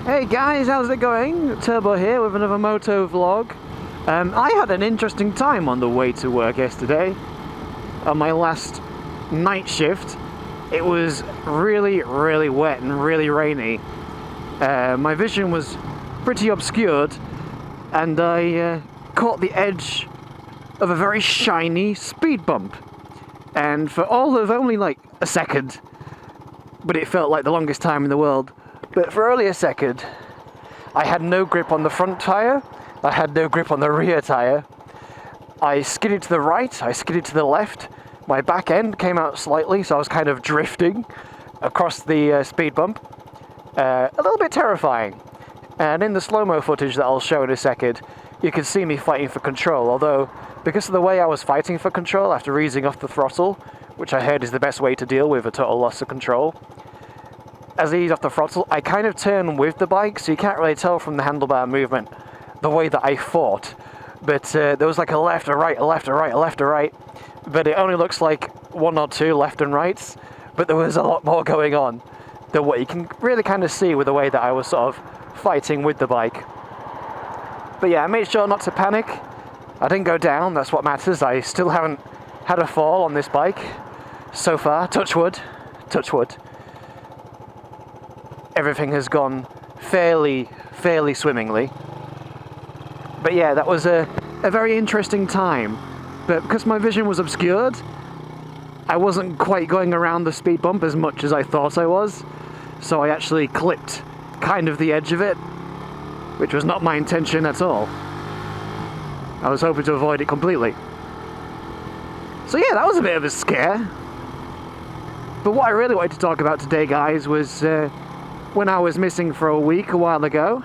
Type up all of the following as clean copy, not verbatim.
Hey guys, how's it going? Turbo here with another Moto vlog. I had an interesting time on the way to work yesterday. On my last night shift, it was really wet and really rainy. My vision was pretty obscured, and I caught the edge of a very shiny speed bump. And for all of only like a second, but it felt like the longest time in the world. But for only a second, I had no grip on the front tyre, I had no grip on the rear tyre. I skidded to the right, I skidded to the left, my back end came out slightly, so I was kind of drifting across the speed bump. A little bit terrifying. And in the slow-mo footage that I'll show in a second, you can see me fighting for control, although because of the way I was fighting for control after easing off the throttle, which I heard is the best way to deal with a total loss of control, as I ease off the throttle, I kind of turn with the bike, so you can't really tell from the handlebar movement the way that I fought. But there was like a left, a right, a left, a right, a left, a right. But it only looks like one or two left and rights. But there was a lot more going on than what you can really kind of see with the way that I was sort of fighting with the bike. But yeah, I made sure not to panic. I didn't go down, that's what matters. I still haven't had a fall on this bike so far. Touch wood. Touch wood. Everything has gone fairly swimmingly. But yeah, that was a very interesting time. But because my vision was obscured, I wasn't quite going around the speed bump as much as I thought I was. So I actually clipped kind of the edge of it, which was not my intention at all. I was hoping to avoid it completely. So yeah, that was a bit of a scare. But what I really wanted to talk about today, guys, was when I was missing for a week a while ago,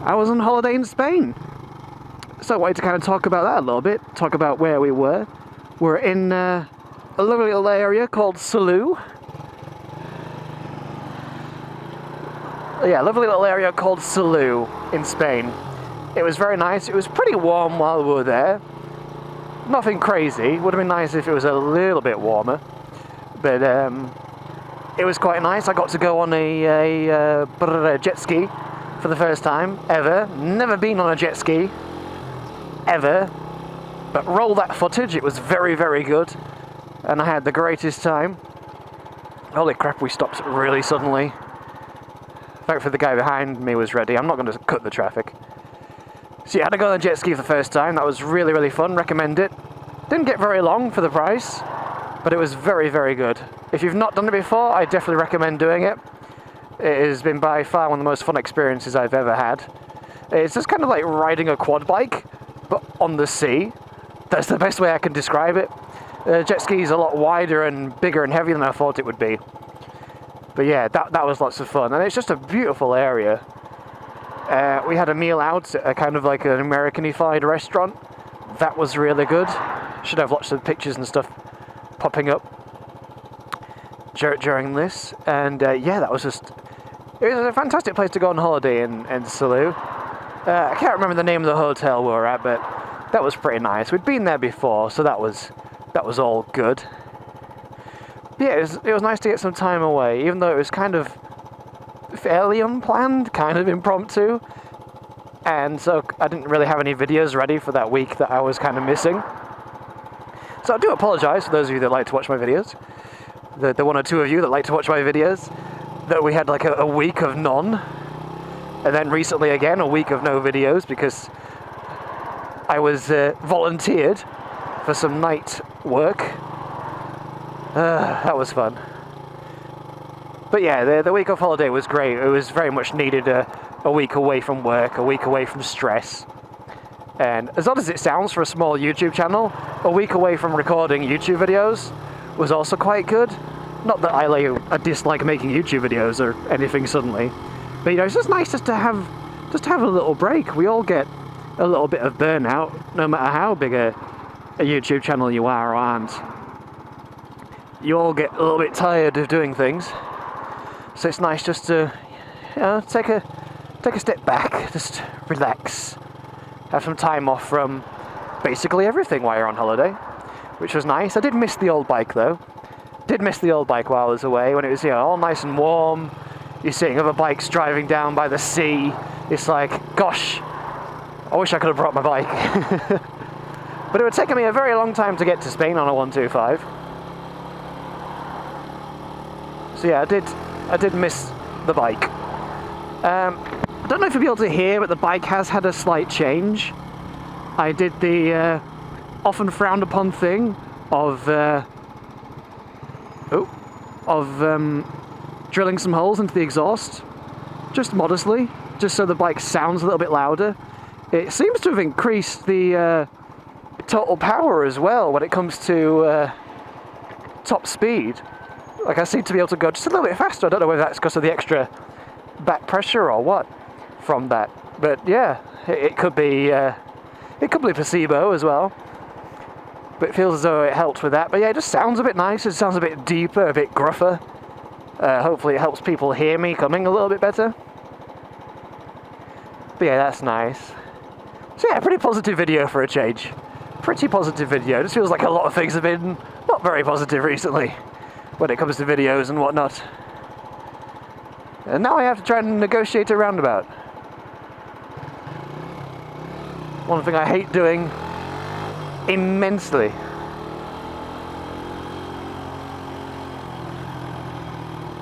I was on holiday in Spain. So I wanted to kind of talk about that a little bit, talk about where we were. We're in a lovely little area called Salou. Yeah, a lovely little area called Salou in Spain. It was very nice. It was pretty warm while we were there. Nothing crazy. Would have been nice if it was a little bit warmer. But it was quite nice. I got to go on a jet ski for the first time ever. Never been on a jet ski ever. But roll that footage. It was very good. And I had the greatest time. Holy crap, we stopped really suddenly. Thankfully the guy behind me was ready. I'm not going to cut the traffic. So yeah, I had to go on a jet ski for the first time. That was really fun. Recommend it. Didn't get very long for the price, but it was very good. If you've not done it before, I definitely recommend doing it. It has been by far one of the most fun experiences I've ever had. It's just kind of like riding a quad bike, but on the sea. That's the best way I can describe it. Jet ski is a lot wider and bigger and heavier than I thought it would be. But yeah, that was lots of fun, and it's just a beautiful area. We had a meal out at a kind of like an Americanified restaurant. That was really good. Should have lots of pictures and stuff popping up during this. And yeah, it was a fantastic place to go on holiday in Salou. I can't remember the name of the hotel we were at, but that was pretty nice. We'd been there before, so that was all good. But yeah, it was nice to get some time away, even though it was kind of fairly unplanned, kind of impromptu, and so I didn't really have any videos ready for that week that I was kind of missing. So I do apologise for those of you that like to watch my videos, the one or two of you that like to watch my videos, that we had like a week of none, and then recently again a week of no videos because I was volunteered for some night work. That was fun. But yeah, the week of holiday was great. It was very much needed, a week away from work, a week away from stress. And as odd as it sounds for a small YouTube channel, a week away from recording YouTube videos was also quite good. Not that I dislike making YouTube videos or anything suddenly, but you know, it's just nice just to have a little break. We all get a little bit of burnout, no matter how big a YouTube channel you are or aren't. You all get a little bit tired of doing things. So it's nice just to, you know, take a step back, just relax, have some time off from basically everything while you're on holiday, which was nice. I did miss the old bike though. Did miss the old bike while I was away, when it was, you know, all nice and warm. you're seeing other bikes driving down by the sea. It's like, gosh, I wish I could have brought my bike. But it would take me a very long time to get to Spain on a 125. So yeah, I did miss the bike. I don't know if you'll be able to hear, but the bike has had a slight change. I did the often frowned upon thing of drilling some holes into the exhaust, just modestly, just so the bike sounds a little bit louder. It seems to have increased the total power as well when it comes to top speed. Like, I seem to be able to go just a little bit faster. I don't know whether that's because of the extra back pressure or what from that, but yeah, it could be placebo as well. But it feels as though it helped with that. But yeah, it just sounds a bit nice. It sounds a bit deeper, a bit gruffer. Hopefully it helps people hear me coming a little bit better. But yeah, that's nice. So yeah, pretty positive video for a change. Pretty positive video. It just feels like a lot of things have been not very positive recently when it comes to videos and whatnot. And now I have to try and negotiate a roundabout. One thing I hate doing immensely.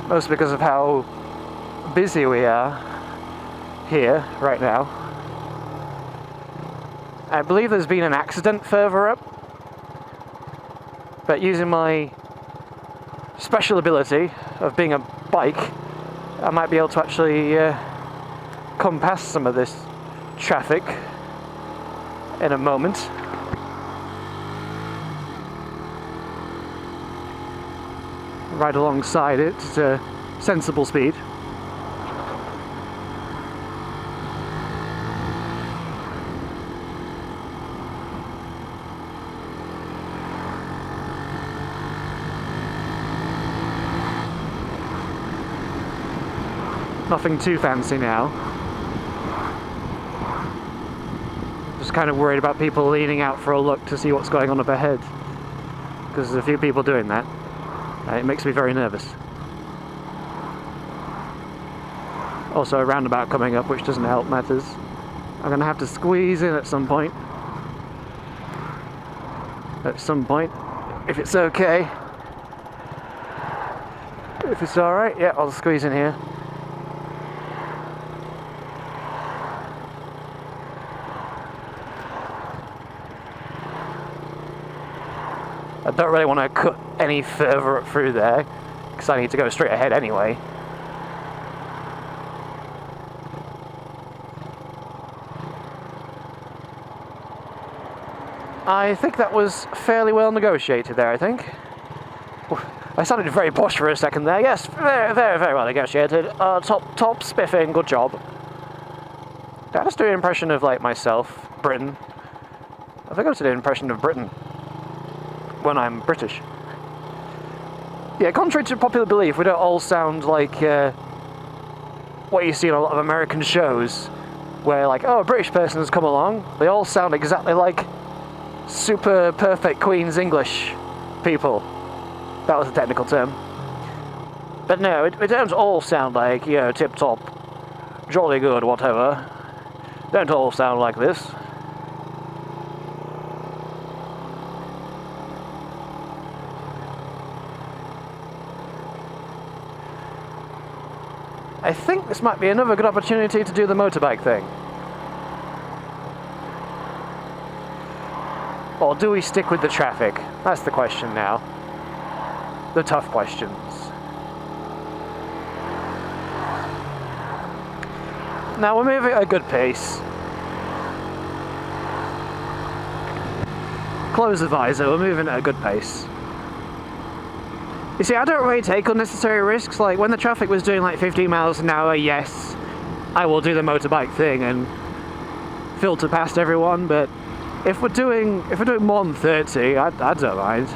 Mostly because of how busy we are here right now. I believe there's been an accident further up, but using my special ability of being a bike, I might be able to actually come past some of this traffic in a moment. Right alongside it at a sensible speed. Nothing too fancy now. Just kind of worried about people leaning out for a look to see what's going on up ahead, because there's a few people doing that. It makes me very nervous. Also a roundabout coming up, which doesn't help matters. I'm going to have to squeeze in at some point. If it's okay. If it's alright, yeah, I'll squeeze in here. I don't really want to cut any further up through there, because I need to go straight ahead anyway. I think that was fairly well negotiated there, I think. I sounded very posh for a second there. Yes, very, very, very well negotiated. Top spiffing, good job. Did I just do an impression of, like, myself, Britain? I think I just did an impression of Britain when I'm British. Yeah, contrary to popular belief, we don't all sound like what you see in a lot of American shows, where, like, oh, a British person has come along. They all sound exactly like super perfect Queen's English people. That was a technical term. But no, it don't all sound like, you know, tip-top, jolly good, whatever. Don't all sound like this. I think this might be another good opportunity to do the motorbike thing. Or do we stick with the traffic? That's the question now. The tough questions. Now we're moving at a good pace. Close the visor, we're moving at a good pace. You see, I don't really take unnecessary risks. Like, when the traffic was doing like 15 miles an hour, yes, I will do the motorbike thing and filter past everyone, but if we're doing more than 30, I don't mind.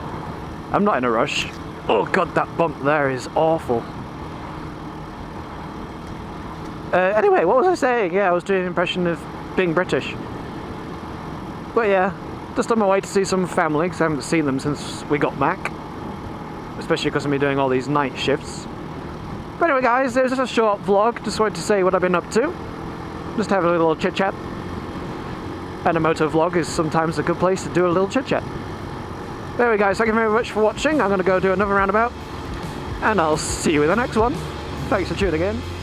I'm not in a rush. Oh god, that bump there is awful. Anyway, what was I saying? Yeah, I was doing an impression of being British. But yeah, just on my way to see some family, because I haven't seen them since we got back. Especially because I'm doing all these night shifts. But anyway guys, it was just a short vlog, just wanted to say what I've been up to. Just have a little chit chat. And a moto vlog is sometimes a good place to do a little chit chat. Anyway guys, thank you very much for watching. I'm going to go do another roundabout. And I'll see you in the next one. Thanks for tuning in.